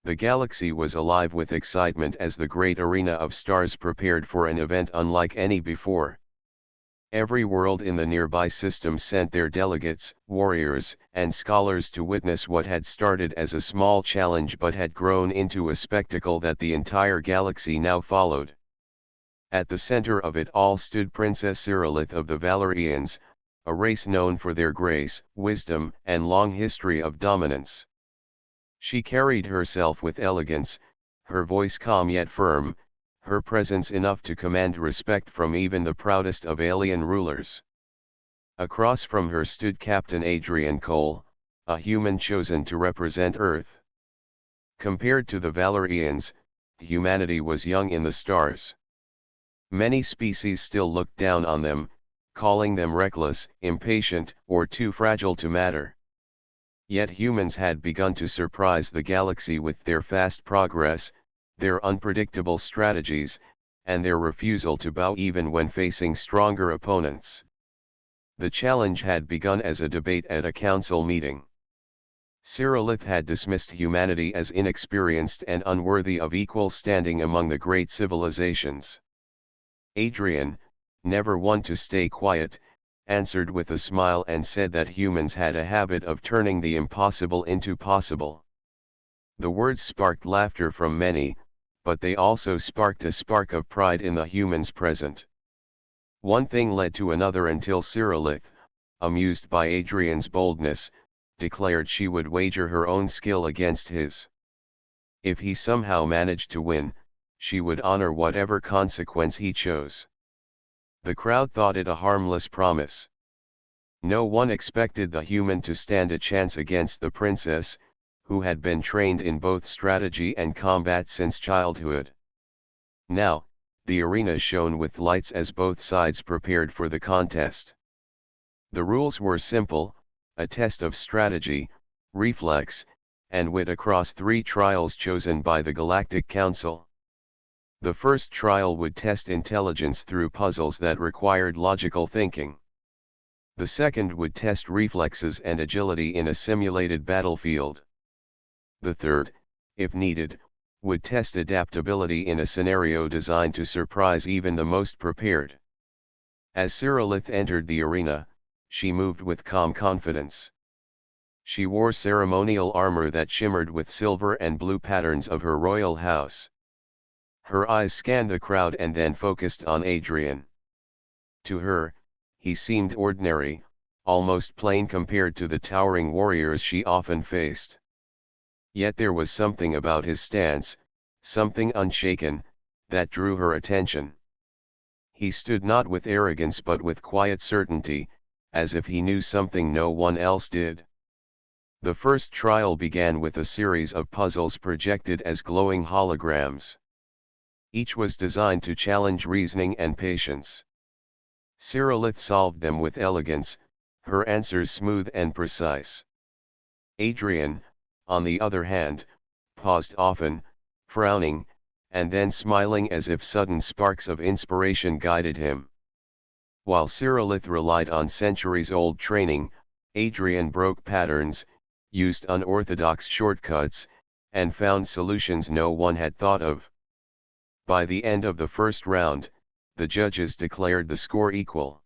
The galaxy was alive with excitement as the great arena of stars prepared for an event unlike any before. Every world in the nearby system sent their delegates, warriors, and scholars to witness what had started as a small challenge but had grown into a spectacle that the entire galaxy now followed. At the center of it all stood Princess Cyrillith of the Valerians, a race known for their grace, wisdom, and long history of dominance. She carried herself with elegance, her voice calm yet firm, her presence enough to command respect from even the proudest of alien rulers. Across from her stood Captain Adrian Cole, a human chosen to represent Earth. Compared to the Valerians, humanity was young in the stars. Many species still looked down on them, calling them reckless, impatient, or too fragile to matter. Yet humans had begun to surprise the galaxy with their fast progress, their unpredictable strategies, and their refusal to bow even when facing stronger opponents. The challenge had begun as a debate at a council meeting. Cyrillith had dismissed humanity as inexperienced and unworthy of equal standing among the great civilizations. Adrian, never one to stay quiet, answered with a smile and said that humans had a habit of turning the impossible into possible. The words sparked laughter from many, but they also sparked a spark of pride in the humans present. One thing led to another until Cyrillith, amused by Adrian's boldness, declared she would wager her own skill against his. If he somehow managed to win, she would honor whatever consequence he chose. The crowd thought it a harmless promise. No one expected the human to stand a chance against the princess, who had been trained in both strategy and combat since childhood. Now, the arena shone with lights as both sides prepared for the contest. The rules were simple, a test of strategy, reflex, and wit across 3 trials chosen by the Galactic Council. The first trial would test intelligence through puzzles that required logical thinking. The second would test reflexes and agility in a simulated battlefield. The third, if needed, would test adaptability in a scenario designed to surprise even the most prepared. As Cyrillith entered the arena, she moved with calm confidence. She wore ceremonial armor that shimmered with silver and blue patterns of her royal house. Her eyes scanned the crowd and then focused on Adrian. To her, he seemed ordinary, almost plain compared to the towering warriors she often faced. Yet there was something about his stance, something unshaken, that drew her attention. He stood not with arrogance but with quiet certainty, as if he knew something no one else did. The first trial began with a series of puzzles projected as glowing holograms. Each was designed to challenge reasoning and patience. Cyrillith solved them with elegance, her answers smooth and precise. Adrian, on the other hand, paused often, frowning, and then smiling as if sudden sparks of inspiration guided him. While Cyrillith relied on centuries-old training, Adrian broke patterns, used unorthodox shortcuts, and found solutions no one had thought of. By the end of the first round, the judges declared the score equal.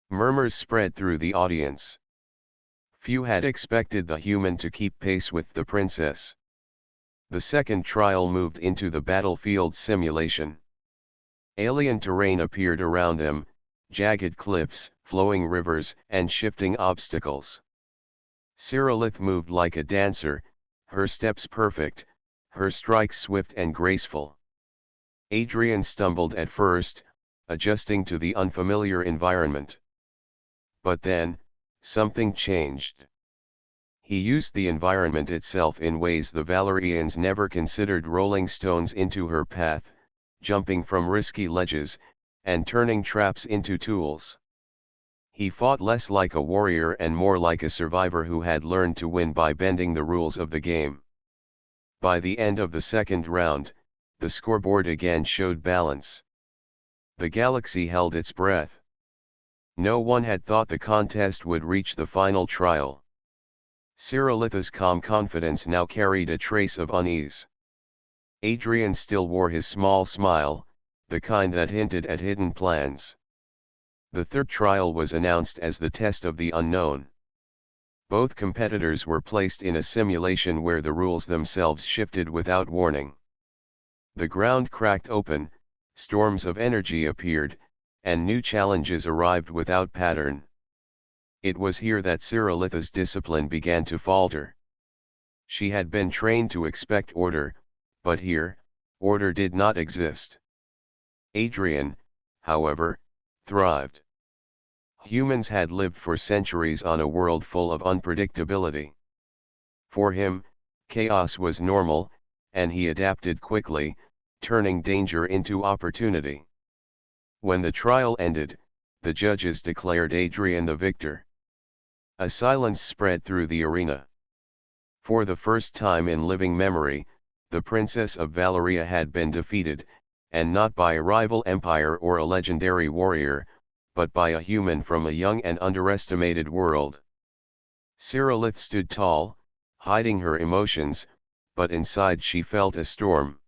Murmurs spread through the audience. Few had expected the human to keep pace with the princess. The second trial moved into the battlefield simulation. Alien terrain appeared around them, jagged cliffs, flowing rivers, and shifting obstacles. Cyrillith moved like a dancer, her steps perfect, her strikes swift and graceful. Adrian stumbled at first, adjusting to the unfamiliar environment. But then, something changed. He used the environment itself in ways the Valerians never considered, rolling stones into her path, jumping from risky ledges, and turning traps into tools. He fought less like a warrior and more like a survivor who had learned to win by bending the rules of the game. By the end of the second round, the scoreboard again showed balance. The galaxy held its breath. No one had thought the contest would reach the final trial. Cyrilitha's calm confidence now carried a trace of unease. Adrian still wore his small smile, the kind that hinted at hidden plans. The third trial was announced as the test of the unknown. Both competitors were placed in a simulation where the rules themselves shifted without warning. The ground cracked open, storms of energy appeared, and new challenges arrived without pattern. It was here that Cyrilitha's discipline began to falter. She had been trained to expect order, but here, order did not exist. Adrian, however, thrived. Humans had lived for centuries on a world full of unpredictability. For him, chaos was normal, and he adapted quickly, turning danger into opportunity. When the trial ended, the judges declared Adrian the victor. A silence spread through the arena. For the first time in living memory, the Princess of Valeria had been defeated, and not by a rival empire or a legendary warrior, but by a human from a young and underestimated world. Cyrilith stood tall, hiding her emotions, but inside she felt a storm.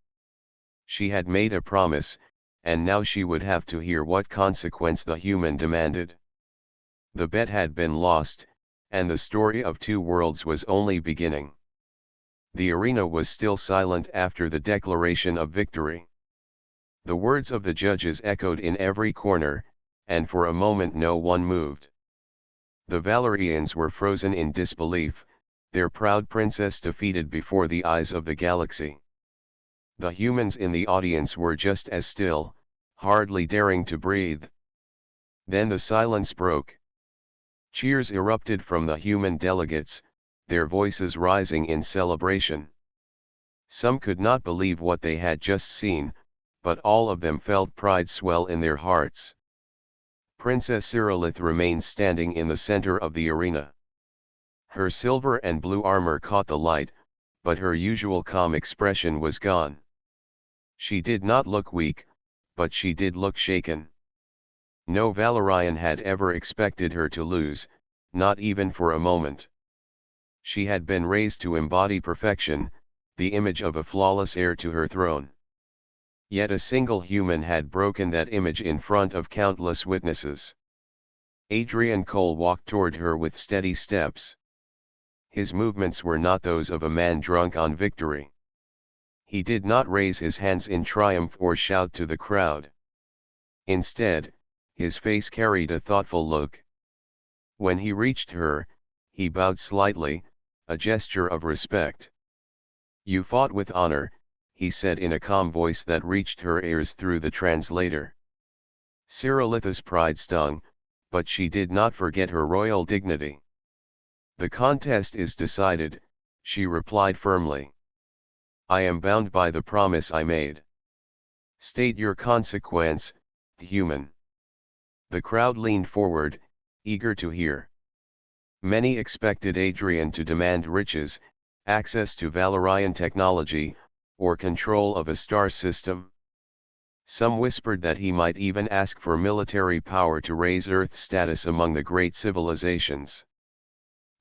She had made a promise, and now she would have to hear what consequence the human demanded. The bet had been lost, and the story of two worlds was only beginning. The arena was still silent after the declaration of victory. The words of the judges echoed in every corner, and for a moment no one moved. The Valerians were frozen in disbelief, their proud princess defeated before the eyes of the galaxy. The humans in the audience were just as still, hardly daring to breathe. Then the silence broke. Cheers erupted from the human delegates, their voices rising in celebration. Some could not believe what they had just seen, but all of them felt pride swell in their hearts. Princess Cyrilith remained standing in the center of the arena. Her silver and blue armor caught the light, but her usual calm expression was gone. She did not look weak, but she did look shaken. No Valerian had ever expected her to lose, not even for a moment. She had been raised to embody perfection, the image of a flawless heir to her throne. Yet a single human had broken that image in front of countless witnesses. Adrian Cole walked toward her with steady steps. His movements were not those of a man drunk on victory. He did not raise his hands in triumph or shout to the crowd. Instead, his face carried a thoughtful look. When he reached her, he bowed slightly, a gesture of respect. "You fought with honor," he said in a calm voice that reached her ears through the translator. Cyrilitha's pride stung, but she did not forget her royal dignity. "The contest is decided," she replied firmly. "I am bound by the promise I made." "State your consequence, human." The crowd leaned forward, eager to hear. Many expected Adrian to demand riches, access to Valerian technology, or control of a star system. Some whispered that he might even ask for military power to raise Earth's status among the great civilizations.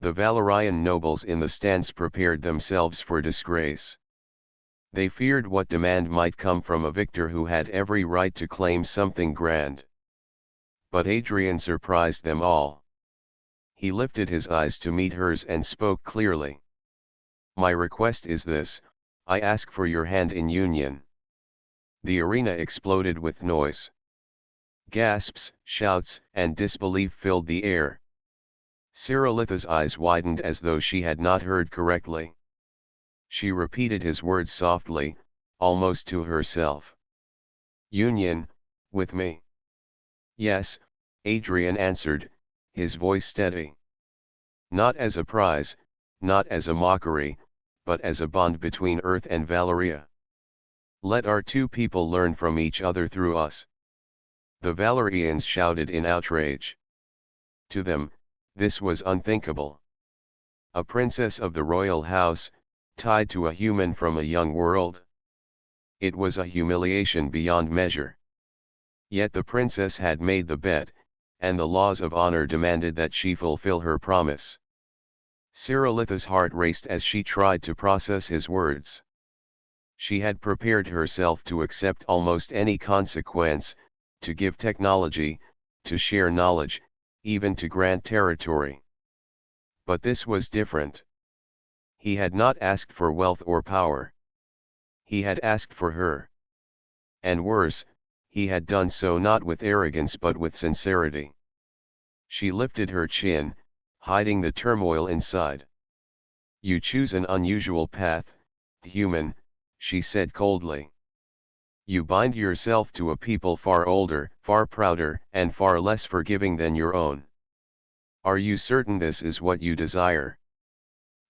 The Valerian nobles in the stands prepared themselves for disgrace. They feared what demand might come from a victor who had every right to claim something grand. But Adrian surprised them all. He lifted his eyes to meet hers and spoke clearly. "My request is this: I ask for your hand in union." The arena exploded with noise. Gasps, shouts, and disbelief filled the air. Cyrilitha's eyes widened as though she had not heard correctly. She repeated his words softly, almost to herself. "Union, with me." "Yes," Adrian answered, his voice steady. "Not as a prize, not as a mockery, but as a bond between Earth and Valeria. Let our two people learn from each other through us." The Valerians shouted in outrage. To them, this was unthinkable. A princess of the royal house, tied to a human from a young world. It was a humiliation beyond measure. Yet the princess had made the bet, and the laws of honor demanded that she fulfill her promise. Cyrilitha's heart raced as she tried to process his words. She had prepared herself to accept almost any consequence, to give technology, to share knowledge, even to grant territory. But this was different. He had not asked for wealth or power. He had asked for her. And worse, he had done so not with arrogance but with sincerity. She lifted her chin, hiding the turmoil inside. "You choose an unusual path, human," she said coldly. "You bind yourself to a people far older, far prouder, and far less forgiving than your own. Are you certain this is what you desire?"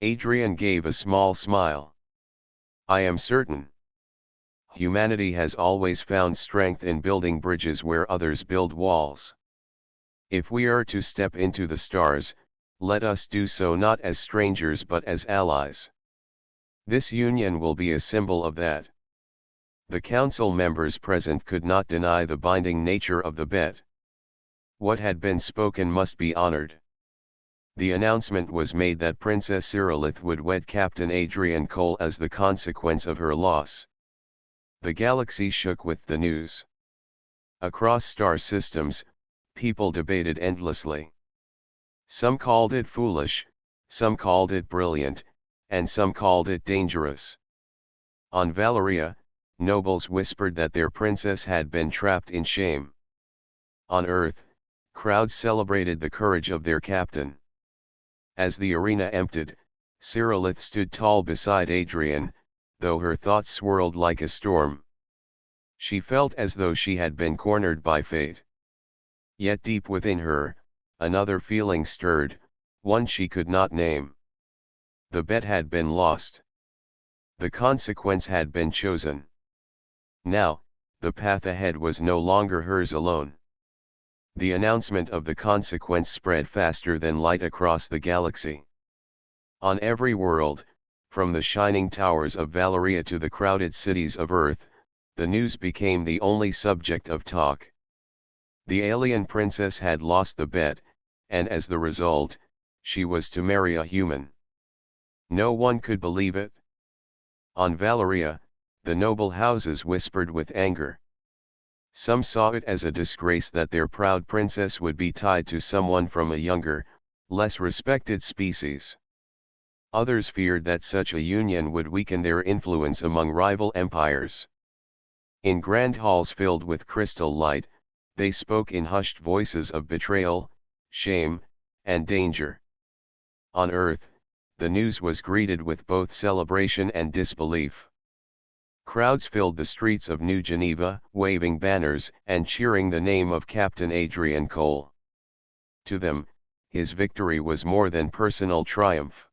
Adrian gave a small smile. "I am certain. Humanity has always found strength in building bridges where others build walls. If we are to step into the stars, let us do so not as strangers but as allies. This union will be a symbol of that." The council members present could not deny the binding nature of the bet. What had been spoken must be honored. The announcement was made that Princess Cyrilith would wed Captain Adrian Cole as the consequence of her loss. The galaxy shook with the news. Across star systems, people debated endlessly. Some called it foolish, some called it brilliant, and some called it dangerous. On Valeria, nobles whispered that their princess had been trapped in shame. On Earth, crowds celebrated the courage of their captain. As the arena emptied, Cyrilith stood tall beside Adrian, though her thoughts swirled like a storm. She felt as though she had been cornered by fate. Yet deep within her, another feeling stirred, one she could not name. The bet had been lost. The consequence had been chosen. Now, the path ahead was no longer hers alone. The announcement of the consequence spread faster than light across the galaxy. On every world, from the shining towers of Valeria to the crowded cities of Earth, the news became the only subject of talk. The alien princess had lost the bet, and as the result, she was to marry a human. No one could believe it. On Valeria, the noble houses whispered with anger. Some saw it as a disgrace that their proud princess would be tied to someone from a younger, less respected species. Others feared that such a union would weaken their influence among rival empires. In grand halls filled with crystal light, they spoke in hushed voices of betrayal, shame, and danger. On Earth, the news was greeted with both celebration and disbelief. Crowds filled the streets of New Geneva, waving banners and cheering the name of Captain Adrian Cole. To them, his victory was more than personal triumph.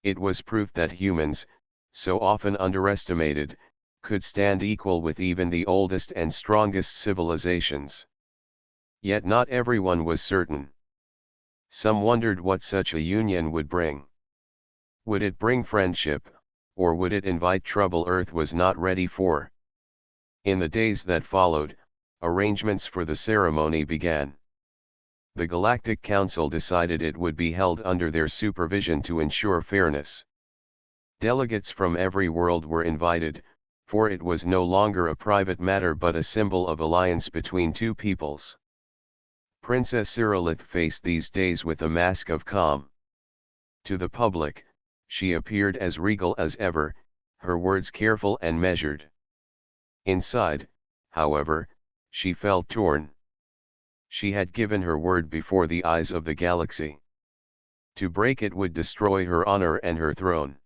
It was proof that humans, so often underestimated, could stand equal with even the oldest and strongest civilizations. Yet not everyone was certain. Some wondered what such a union would bring. Would it bring friendship, or would it invite trouble Earth was not ready for? In the days that followed, arrangements for the ceremony began. The Galactic Council decided it would be held under their supervision to ensure fairness. Delegates from every world were invited, for it was no longer a private matter but a symbol of alliance between two peoples. Princess Cyrilith faced these days with a mask of calm. To the public, she appeared as regal as ever, her words careful and measured. Inside, however, she felt torn. She had given her word before the eyes of the galaxy. To break it would destroy her honor and her throne.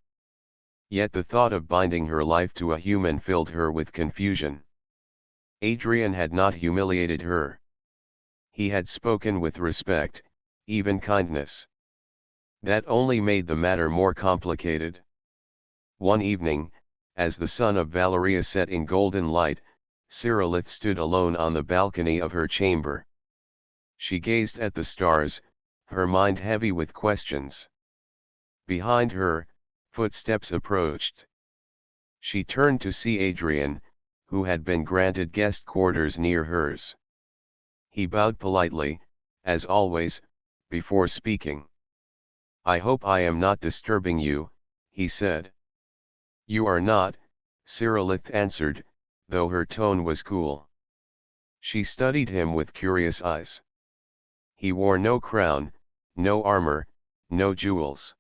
Yet the thought of binding her life to a human filled her with confusion. Adrian had not humiliated her. He had spoken with respect, even kindness. That only made the matter more complicated. One evening, as the sun of Valeria set in golden light, Cyrilith stood alone on the balcony of her chamber. She gazed at the stars, her mind heavy with questions. Behind her, footsteps approached. She turned to see Adrian, who had been granted guest quarters near hers. He bowed politely, as always, before speaking. "I hope I am not disturbing you," he said. "You are not," Cyrillith answered, though her tone was cool. She studied him with curious eyes. He wore no crown, no armor, no jewels.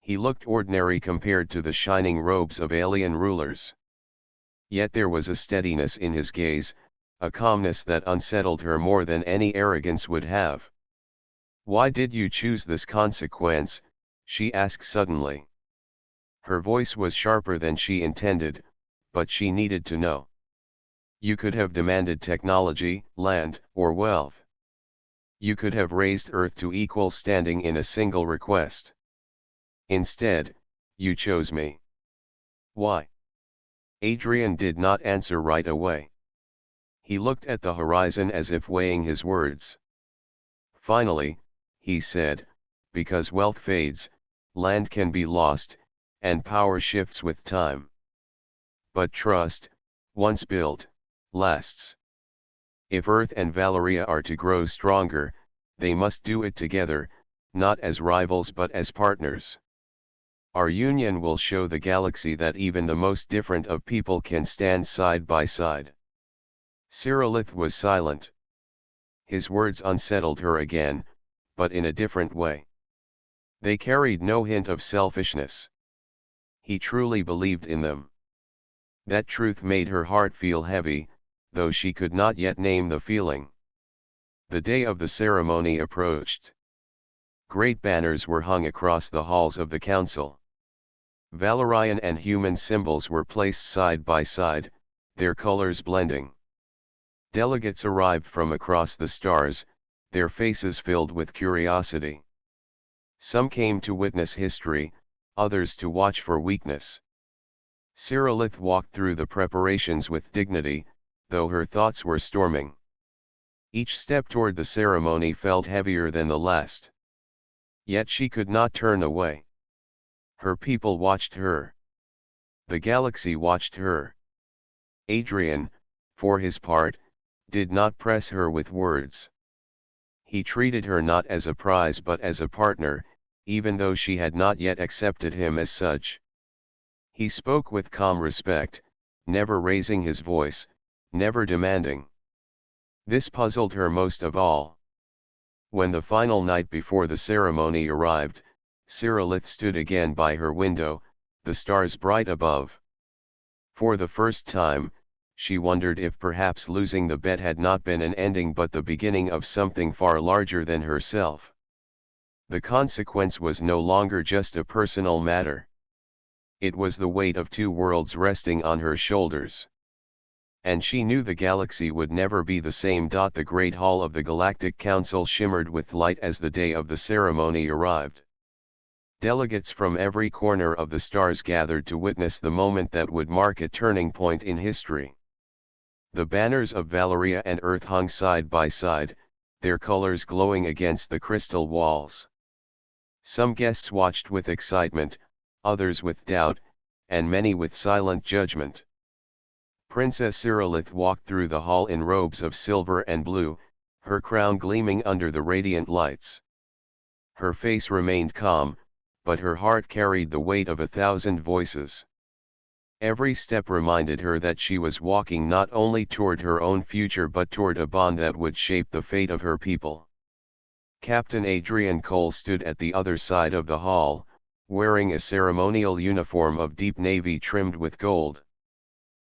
He looked ordinary compared to the shining robes of alien rulers. Yet there was a steadiness in his gaze, a calmness that unsettled her more than any arrogance would have. "Why did you choose this consequence?" she asked suddenly. Her voice was sharper than she intended, but she needed to know. "You could have demanded technology, land, or wealth. You could have raised Earth to equal standing in a single request. Instead, you chose me. Why?" Adrian did not answer right away. He looked at the horizon as if weighing his words. Finally, he said, "Because wealth fades, land can be lost, and power shifts with time. But trust, once built, lasts. If Earth and Valeria are to grow stronger, they must do it together, not as rivals but as partners. Our union will show the galaxy that even the most different of people can stand side by side." Cyrillith was silent. His words unsettled her again, but in a different way. They carried no hint of selfishness. He truly believed in them. That truth made her heart feel heavy, though she could not yet name the feeling. The day of the ceremony approached. Great banners were hung across the halls of the council. Valerian and human symbols were placed side by side, their colors blending. Delegates arrived from across the stars, their faces filled with curiosity. Some came to witness history, others to watch for weakness. Cyrillith walked through the preparations with dignity, though her thoughts were storming. Each step toward the ceremony felt heavier than the last. Yet she could not turn away. Her people watched her. The galaxy watched her. Adrian, for his part, did not press her with words. He treated her not as a prize but as a partner, even though she had not yet accepted him as such. He spoke with calm respect, never raising his voice, never demanding. This puzzled her most of all. When the final night before the ceremony arrived, Cyrillith stood again by her window, the stars bright above. For the first time, she wondered if perhaps losing the bet had not been an ending but the beginning of something far larger than herself. The consequence was no longer just a personal matter. It was the weight of two worlds resting on her shoulders. And she knew the galaxy would never be the same. The Great Hall of the Galactic Council shimmered with light as the day of the ceremony arrived. Delegates from every corner of the stars gathered to witness the moment that would mark a turning point in history. The banners of Valeria and Earth hung side by side, their colors glowing against the crystal walls. Some guests watched with excitement, others with doubt, and many with silent judgment. Princess Cyrillith walked through the hall in robes of silver and blue, her crown gleaming under the radiant lights. Her face remained calm, but her heart carried the weight of 1,000 voices. Every step reminded her that she was walking not only toward her own future but toward a bond that would shape the fate of her people. Captain Adrian Cole stood at the other side of the hall, wearing a ceremonial uniform of deep navy trimmed with gold.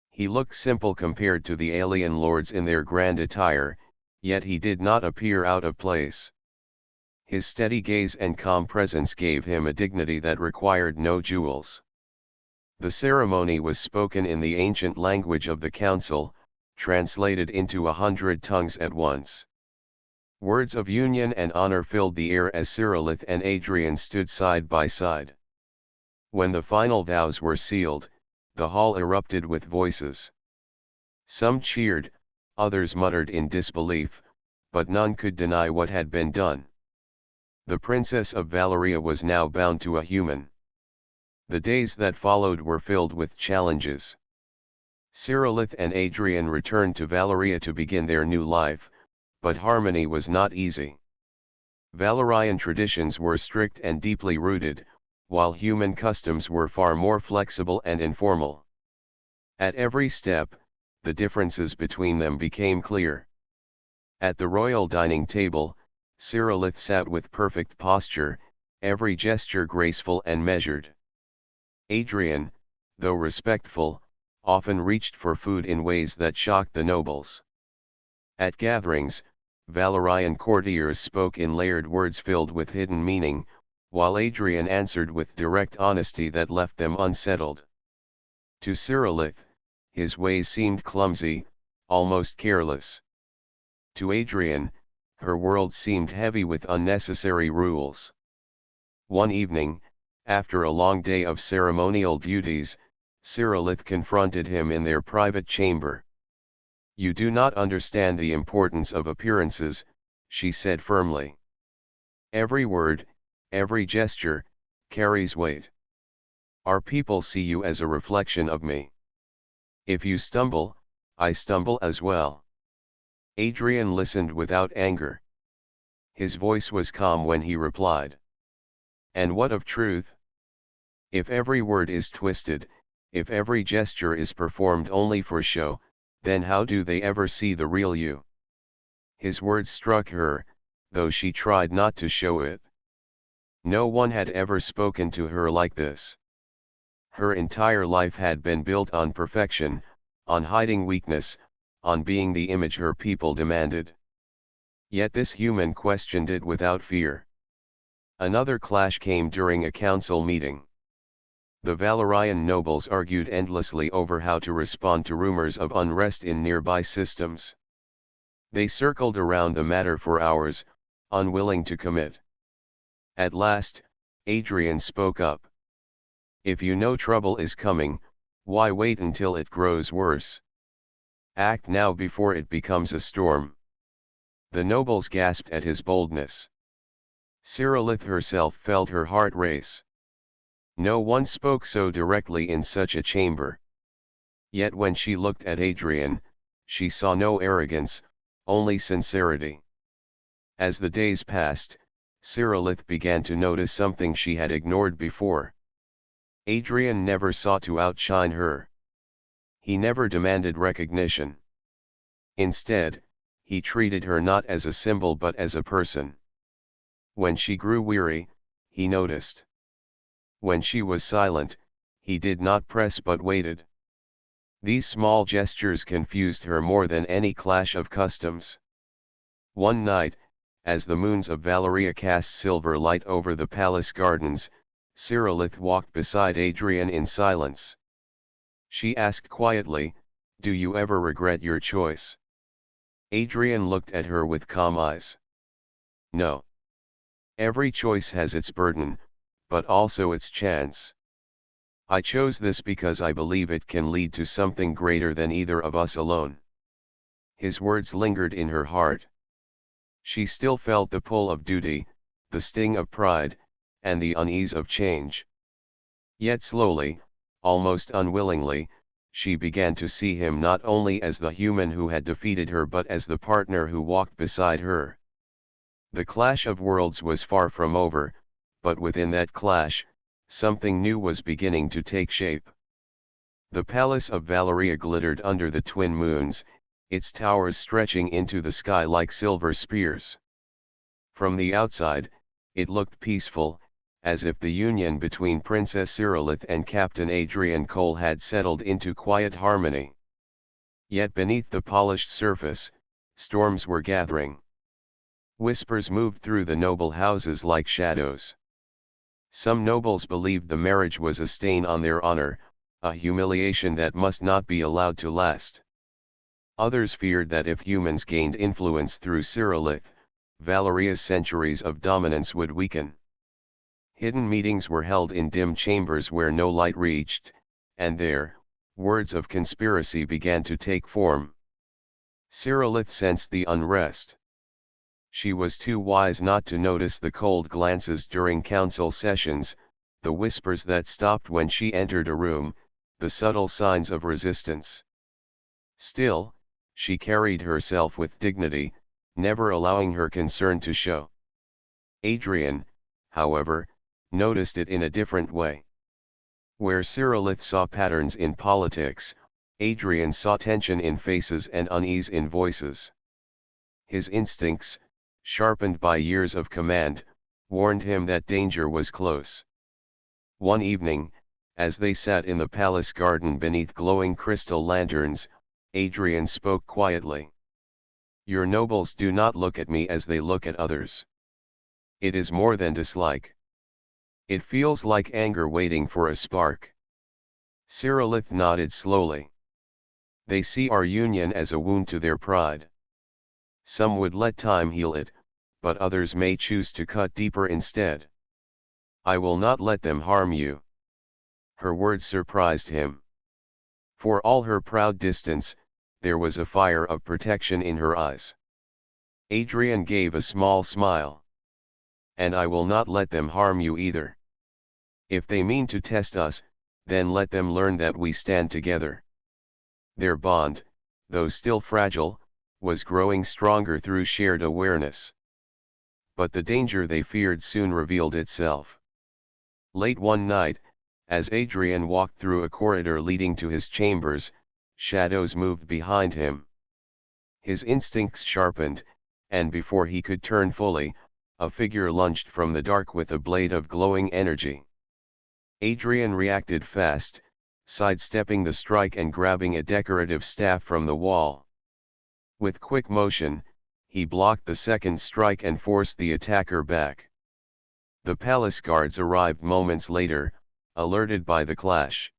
He looked simple compared to the alien lords in their grand attire, yet he did not appear out of place. His steady gaze and calm presence gave him a dignity that required no jewels. The ceremony was spoken in the ancient language of the council, translated into 100 tongues at once. Words of union and honor filled the air as Cyrillith and Adrian stood side by side. When the final vows were sealed, the hall erupted with voices. Some cheered, others muttered in disbelief, but none could deny what had been done. The Princess of Valeria was now bound to a human. The days that followed were filled with challenges. Cyrillith and Adrian returned to Valeria to begin their new life, but harmony was not easy. Valerian traditions were strict and deeply rooted, while human customs were far more flexible and informal. At every step, the differences between them became clear. At the royal dining table, Cyrillith sat with perfect posture, every gesture graceful and measured. Adrian, though respectful, often reached for food in ways that shocked the nobles. At gatherings, Valerian courtiers spoke in layered words filled with hidden meaning, while Adrian answered with direct honesty that left them unsettled. To Cyrillith, his ways seemed clumsy, almost careless. To Adrian, her world seemed heavy with unnecessary rules. One evening, after a long day of ceremonial duties, Cyrillith confronted him in their private chamber. "You do not understand the importance of appearances," she said firmly. "Every word, every gesture, carries weight. Our people see you as a reflection of me. If you stumble, I stumble as well." Adrian listened without anger. His voice was calm when he replied. "And what of truth? If every word is twisted, if every gesture is performed only for show, then how do they ever see the real you?" His words struck her, though she tried not to show it. No one had ever spoken to her like this. Her entire life had been built on perfection, on hiding weakness, on being the image her people demanded. Yet this human questioned it without fear. Another clash came during a council meeting. The Valerian nobles argued endlessly over how to respond to rumors of unrest in nearby systems. They circled around the matter for hours, unwilling to commit. At last, Adrian spoke up. "If you know trouble is coming, why wait until it grows worse? Act now before it becomes a storm." The nobles gasped at his boldness. Cyrillith herself felt her heart race. No one spoke so directly in such a chamber. Yet when she looked at Adrian, she saw no arrogance, only sincerity. As the days passed, Cyrillith began to notice something she had ignored before. Adrian never sought to outshine her. He never demanded recognition. Instead, he treated her not as a symbol but as a person. When she grew weary, he noticed. When she was silent, he did not press but waited. These small gestures confused her more than any clash of customs. One night, as the moons of Valeria cast silver light over the palace gardens, Cyrillith walked beside Adrian in silence. She asked quietly, "Do you ever regret your choice?" Adrian looked at her with calm eyes. "No. Every choice has its burden, but also its chance. I chose this because I believe it can lead to something greater than either of us alone." His words lingered in her heart. She still felt the pull of duty, the sting of pride, and the unease of change. Yet slowly, almost unwillingly, she began to see him not only as the human who had defeated her but as the partner who walked beside her. The clash of worlds was far from over, but within that clash, something new was beginning to take shape. The palace of Valeria glittered under the twin moons, its towers stretching into the sky like silver spears. From the outside, it looked peaceful, as if the union between Princess Cyrillith and Captain Adrian Cole had settled into quiet harmony. Yet beneath the polished surface, storms were gathering. Whispers moved through the noble houses like shadows. Some nobles believed the marriage was a stain on their honor, a humiliation that must not be allowed to last. Others feared that if humans gained influence through Cyrillith, Valeria's centuries of dominance would weaken. Hidden meetings were held in dim chambers where no light reached, and there, words of conspiracy began to take form. Cyrillith sensed the unrest. She was too wise not to notice the cold glances during council sessions, the whispers that stopped when she entered a room, the subtle signs of resistance. Still, she carried herself with dignity, never allowing her concern to show. Adrian, however, noticed it in a different way. Where Cyrillith saw patterns in politics, Adrian saw tension in faces and unease in voices. His instincts, sharpened by years of command, warned him that danger was close. One evening, as they sat in the palace garden beneath glowing crystal lanterns, Adrian spoke quietly. "Your nobles do not look at me as they look at others. It is more than dislike. It feels like anger waiting for a spark." Cyrillith nodded slowly. "They see our union as a wound to their pride. Some would let time heal it, but others may choose to cut deeper instead. I will not let them harm you." Her words surprised him. For all her proud distance, there was a fire of protection in her eyes. Adrian gave a small smile. "And I will not let them harm you either. If they mean to test us, then let them learn that we stand together." Their bond, though still fragile, was growing stronger through shared awareness. But the danger they feared soon revealed itself. Late one night, as Adrian walked through a corridor leading to his chambers, shadows moved behind him. His instincts sharpened, and before he could turn fully, a figure lunged from the dark with a blade of glowing energy. Adrian reacted fast, sidestepping the strike and grabbing a decorative staff from the wall. With quick motion, he blocked the second strike and forced the attacker back. The palace guards arrived moments later, alerted by the clash.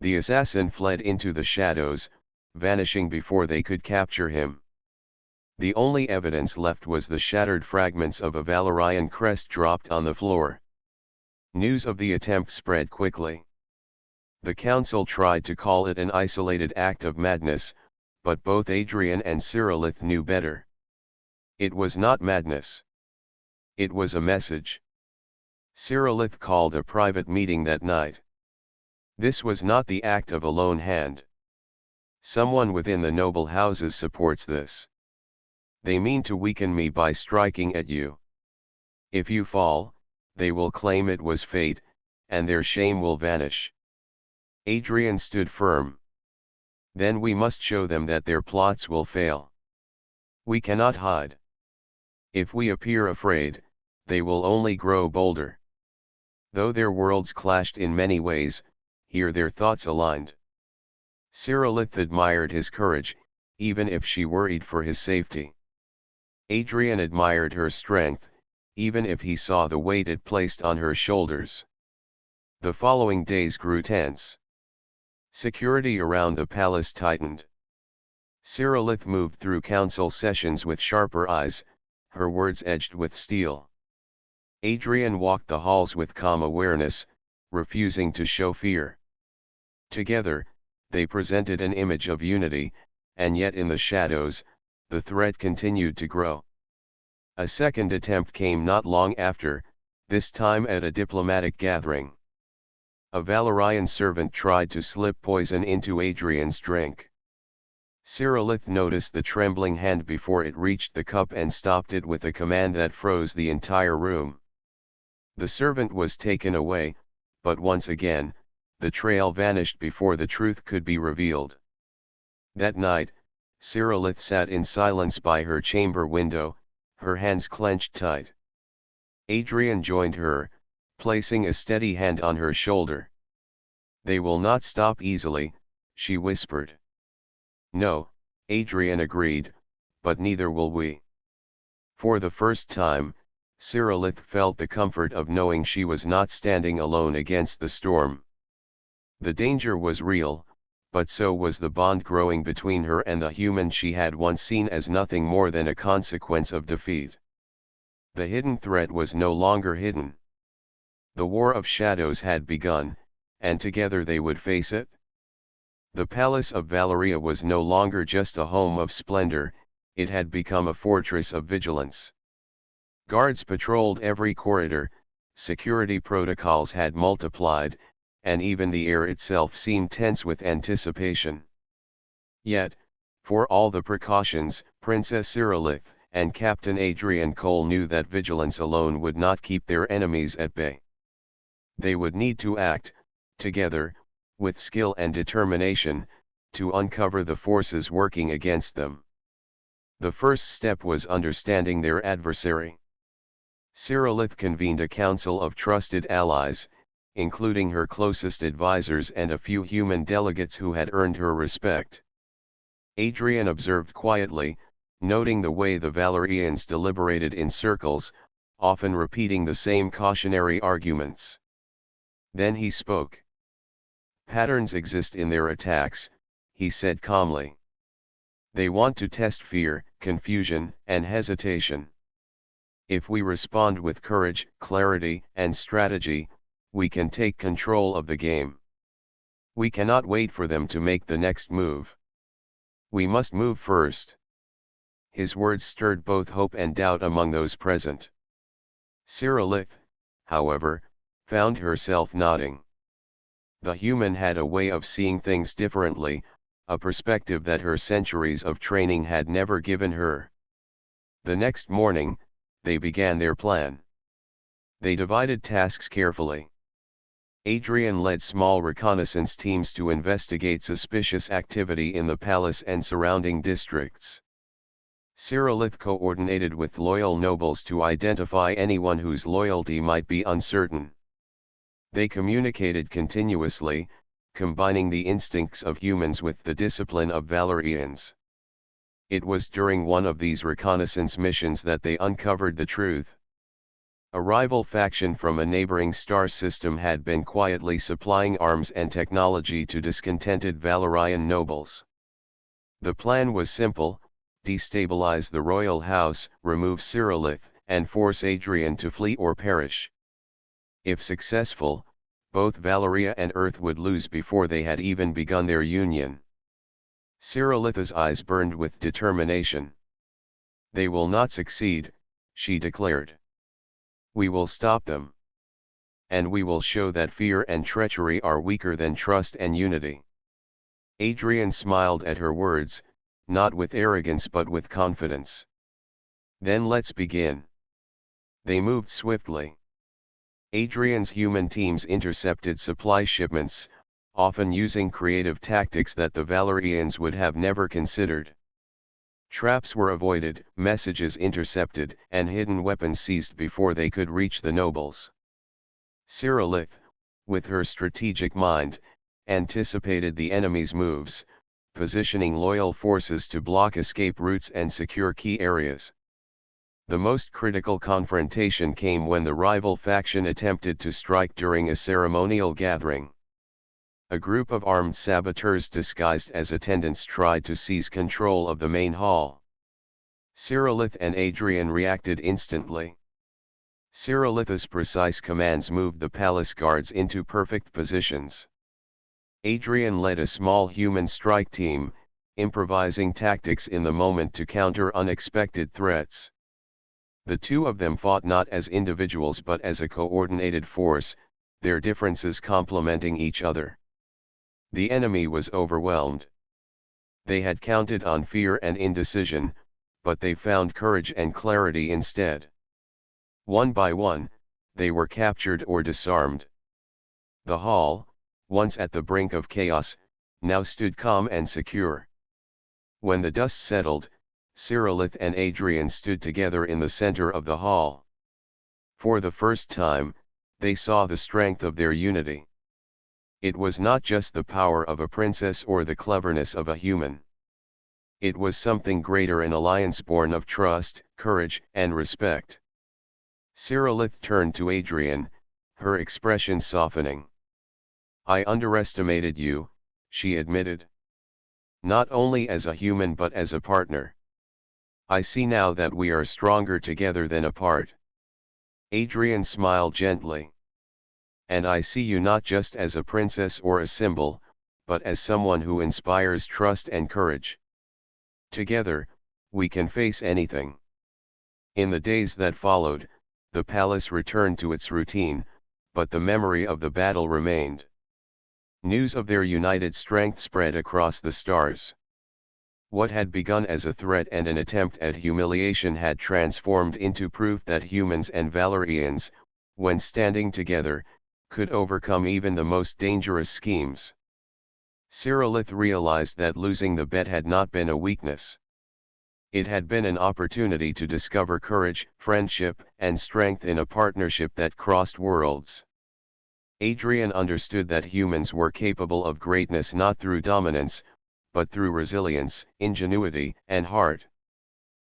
The assassin fled into the shadows, vanishing before they could capture him. The only evidence left was the shattered fragments of a Valerian crest dropped on the floor. News of the attempt spread quickly. The council tried to call it an isolated act of madness, but both Adrian and Cyrillith knew better. It was not madness. It was a message. Cyrillith called a private meeting that night. This was not the act of a lone hand. Someone within the noble houses supports this. They mean to weaken me by striking at you. If you fall, they will claim it was fate, and their shame will vanish. Adrian stood firm. Then we must show them that their plots will fail. We cannot hide. If we appear afraid, they will only grow bolder. Though their worlds clashed in many ways, here their thoughts aligned. Cyrillith admired his courage, even if she worried for his safety. Adrian admired her strength, even if he saw the weight it placed on her shoulders. The following days grew tense. Security around the palace tightened. Cyrillith moved through council sessions with sharper eyes, her words edged with steel. Adrian walked the halls with calm awareness, refusing to show fear. Together, they presented an image of unity, and yet in the shadows, the threat continued to grow. A second attempt came not long after, this time at a diplomatic gathering. A Valerian servant tried to slip poison into Adrian's drink. Cyrillith noticed the trembling hand before it reached the cup and stopped it with a command that froze the entire room. The servant was taken away, but once again, the trail vanished before the truth could be revealed. That night, Cyrillith sat in silence by her chamber window, her hands clenched tight. Adrian joined her, placing a steady hand on her shoulder. "They will not stop easily," she whispered. "No," Adrian agreed, "but neither will we." For the first time, Cyrillith felt the comfort of knowing she was not standing alone against the storm. The danger was real, but so was the bond growing between her and the human she had once seen as nothing more than a consequence of defeat. The hidden threat was no longer hidden. The war of shadows had begun, and together they would face it. The palace of Valeria was no longer just a home of splendor, it had become a fortress of vigilance. Guards patrolled every corridor, security protocols had multiplied, and even the air itself seemed tense with anticipation. Yet, for all the precautions, Princess Cyrillith, and Captain Adrian Cole knew that vigilance alone would not keep their enemies at bay. They would need to act, together, with skill and determination, to uncover the forces working against them. The first step was understanding their adversary. Cyrillith convened a council of trusted allies, including her closest advisors and a few human delegates who had earned her respect. Adrian observed quietly, noting the way the Valerians deliberated in circles, often repeating the same cautionary arguments. Then he spoke. "Patterns exist in their attacks," he said calmly. "They want to test fear, confusion, and hesitation. If we respond with courage, clarity, and strategy, we can take control of the game. We cannot wait for them to make the next move. We must move first." His words stirred both hope and doubt among those present. Cyrillith, however, found herself nodding. The human had a way of seeing things differently, a perspective that her centuries of training had never given her. The next morning, they began their plan. They divided tasks carefully. Adrian led small reconnaissance teams to investigate suspicious activity in the palace and surrounding districts. Cyrillith coordinated with loyal nobles to identify anyone whose loyalty might be uncertain. They communicated continuously, combining the instincts of humans with the discipline of Valerians. It was during one of these reconnaissance missions that they uncovered the truth. A rival faction from a neighboring star system had been quietly supplying arms and technology to discontented Valerian nobles. The plan was simple: destabilize the royal house, remove Cyrillith, and force Adrian to flee or perish. If successful, both Valeria and Earth would lose before they had even begun their union. Cyrillith's eyes burned with determination. "They will not succeed," she declared. "We will stop them. And we will show that fear and treachery are weaker than trust and unity." Adrian smiled at her words, not with arrogance but with confidence. "Then let's begin." They moved swiftly. Adrian's human teams intercepted supply shipments, often using creative tactics that the Valerians would have never considered. Traps were avoided, messages intercepted, and hidden weapons seized before they could reach the nobles. Cyrillith, with her strategic mind, anticipated the enemy's moves, positioning loyal forces to block escape routes and secure key areas. The most critical confrontation came when the rival faction attempted to strike during a ceremonial gathering. A group of armed saboteurs disguised as attendants tried to seize control of the main hall. Cyrillith and Adrian reacted instantly. Cyrillith's precise commands moved the palace guards into perfect positions. Adrian led a small human strike team, improvising tactics in the moment to counter unexpected threats. The two of them fought not as individuals but as a coordinated force, their differences complementing each other. The enemy was overwhelmed. They had counted on fear and indecision, but they found courage and clarity instead. One by one, they were captured or disarmed. The hall, once at the brink of chaos, now stood calm and secure. When the dust settled, Cyrillith and Adrian stood together in the center of the hall. For the first time, they saw the strength of their unity. It was not just the power of a princess or the cleverness of a human. It was something greater, an alliance born of trust, courage, and respect. Cyrillith turned to Adrian, her expression softening. "I underestimated you," she admitted. "Not only as a human but as a partner. I see now that we are stronger together than apart." Adrian smiled gently. "And I see you not just as a princess or a symbol, but as someone who inspires trust and courage. Together, we can face anything." In the days that followed, the palace returned to its routine, but the memory of the battle remained. News of their united strength spread across the stars. What had begun as a threat and an attempt at humiliation had transformed into proof that humans and Valerians, when standing together, could overcome even the most dangerous schemes. Cyrillith realized that losing the bet had not been a weakness. It had been an opportunity to discover courage, friendship, and strength in a partnership that crossed worlds. Adrian understood that humans were capable of greatness not through dominance, but through resilience, ingenuity, and heart.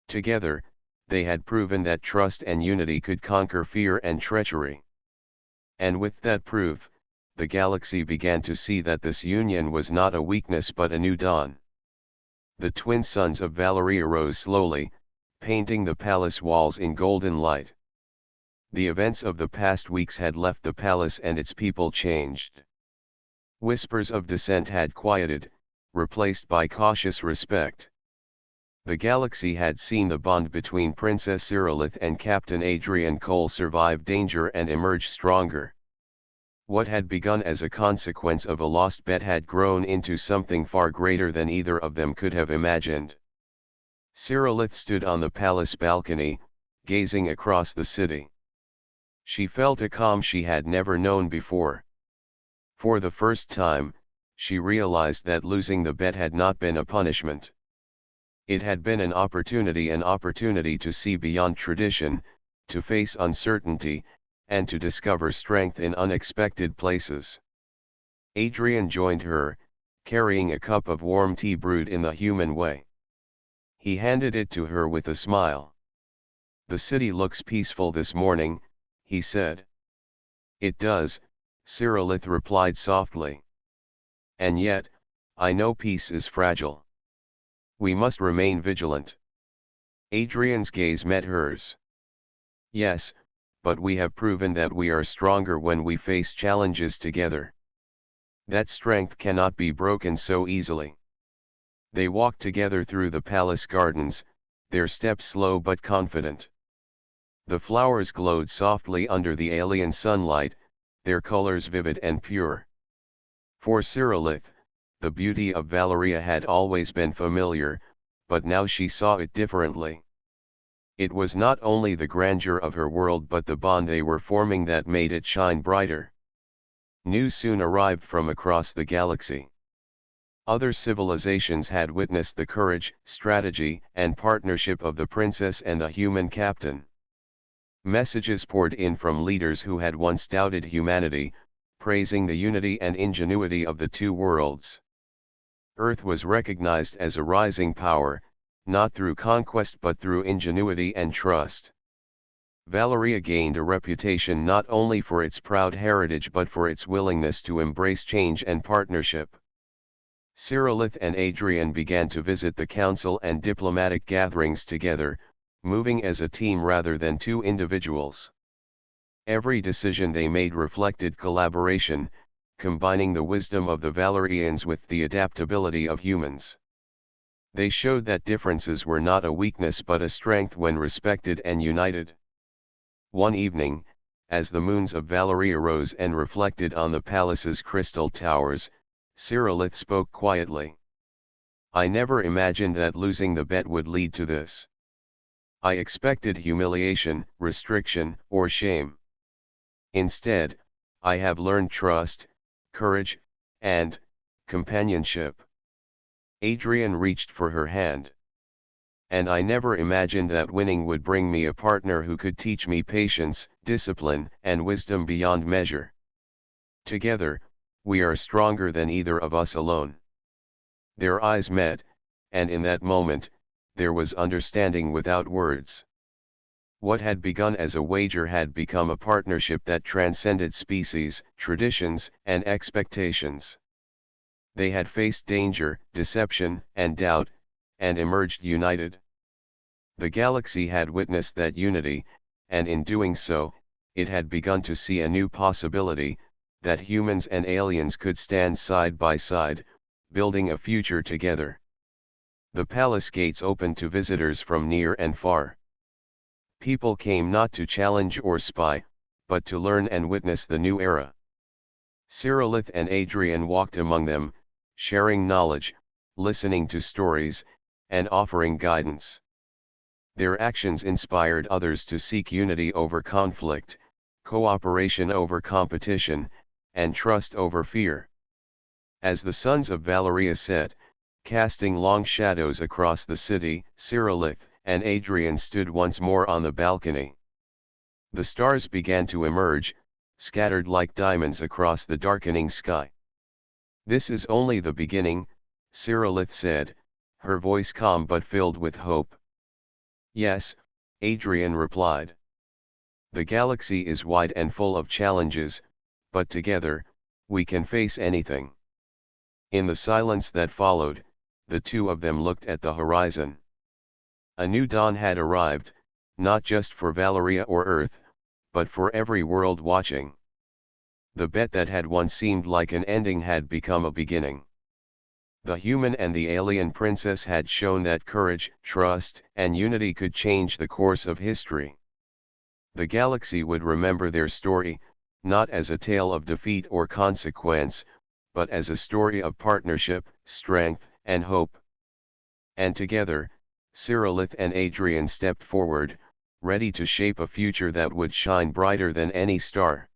Together, they had proven that trust and unity could conquer fear and treachery. And with that proof, the galaxy began to see that this union was not a weakness but a new dawn. The twin suns of Valeria rose slowly, painting the palace walls in golden light. The events of the past weeks had left the palace and its people changed. Whispers of dissent had quieted, replaced by cautious respect. The galaxy had seen the bond between Princess Cyrillith and Captain Adrian Cole survive danger and emerge stronger. What had begun as a consequence of a lost bet had grown into something far greater than either of them could have imagined. Cyrillith stood on the palace balcony, gazing across the city. She felt a calm she had never known before. For the first time, she realized that losing the bet had not been a punishment. It had been an opportunity to see beyond tradition, to face uncertainty, and to discover strength in unexpected places. Adrian joined her, carrying a cup of warm tea brewed in the human way. He handed it to her with a smile. "The city looks peaceful this morning," he said. "It does," Cyrillith replied softly. "And yet, I know peace is fragile. We must remain vigilant." Adrian's gaze met hers. "Yes, but we have proven that we are stronger when we face challenges together. That strength cannot be broken so easily." They walked together through the palace gardens, their steps slow but confident. The flowers glowed softly under the alien sunlight, their colors vivid and pure. For Cyrillith, the beauty of Valeria had always been familiar, but now she saw it differently. It was not only the grandeur of her world but the bond they were forming that made it shine brighter. News soon arrived from across the galaxy. Other civilizations had witnessed the courage, strategy, and partnership of the princess and the human captain. Messages poured in from leaders who had once doubted humanity, praising the unity and ingenuity of the two worlds. Earth was recognized as a rising power, not through conquest but through ingenuity and trust. Valeria gained a reputation not only for its proud heritage but for its willingness to embrace change and partnership. Cyrillith and Adrian began to visit the council and diplomatic gatherings together, moving as a team rather than two individuals. Every decision they made reflected collaboration, combining the wisdom of the Valerians with the adaptability of humans. They showed that differences were not a weakness but a strength when respected and united. One evening, as the moons of Valeria rose and reflected on the palace's crystal towers, Cyrillith spoke quietly. "I never imagined that losing the bet would lead to this. I expected humiliation, restriction, or shame. Instead, I have learned trust, courage, and companionship." Adrian reached for her hand. "And I never imagined that winning would bring me a partner who could teach me patience, discipline, and wisdom beyond measure. Together, we are stronger than either of us alone." Their eyes met, and in that moment, there was understanding without words. What had begun as a wager had become a partnership that transcended species, traditions, and expectations. They had faced danger, deception, and doubt, and emerged united. The galaxy had witnessed that unity, and in doing so, it had begun to see a new possibility, that humans and aliens could stand side by side, building a future together. The palace gates opened to visitors from near and far. People came not to challenge or spy, but to learn and witness the new era. Cyrillith and Adrian walked among them, sharing knowledge, listening to stories, and offering guidance. Their actions inspired others to seek unity over conflict, cooperation over competition, and trust over fear. As the sons of Valeria set, casting long shadows across the city, Cyrillith and Adrian stood once more on the balcony. The stars began to emerge, scattered like diamonds across the darkening sky. "This is only the beginning," Cyrillith said, her voice calm but filled with hope. "Yes," Adrian replied. "The galaxy is wide and full of challenges, but together, we can face anything." In the silence that followed, the two of them looked at the horizon. A new dawn had arrived, not just for Valeria or Earth, but for every world watching. The bet that had once seemed like an ending had become a beginning. The human and the alien princess had shown that courage, trust, and unity could change the course of history. The galaxy would remember their story, not as a tale of defeat or consequence, but as a story of partnership, strength, and hope. And together, Cyrillith and Adrian stepped forward, ready to shape a future that would shine brighter than any star.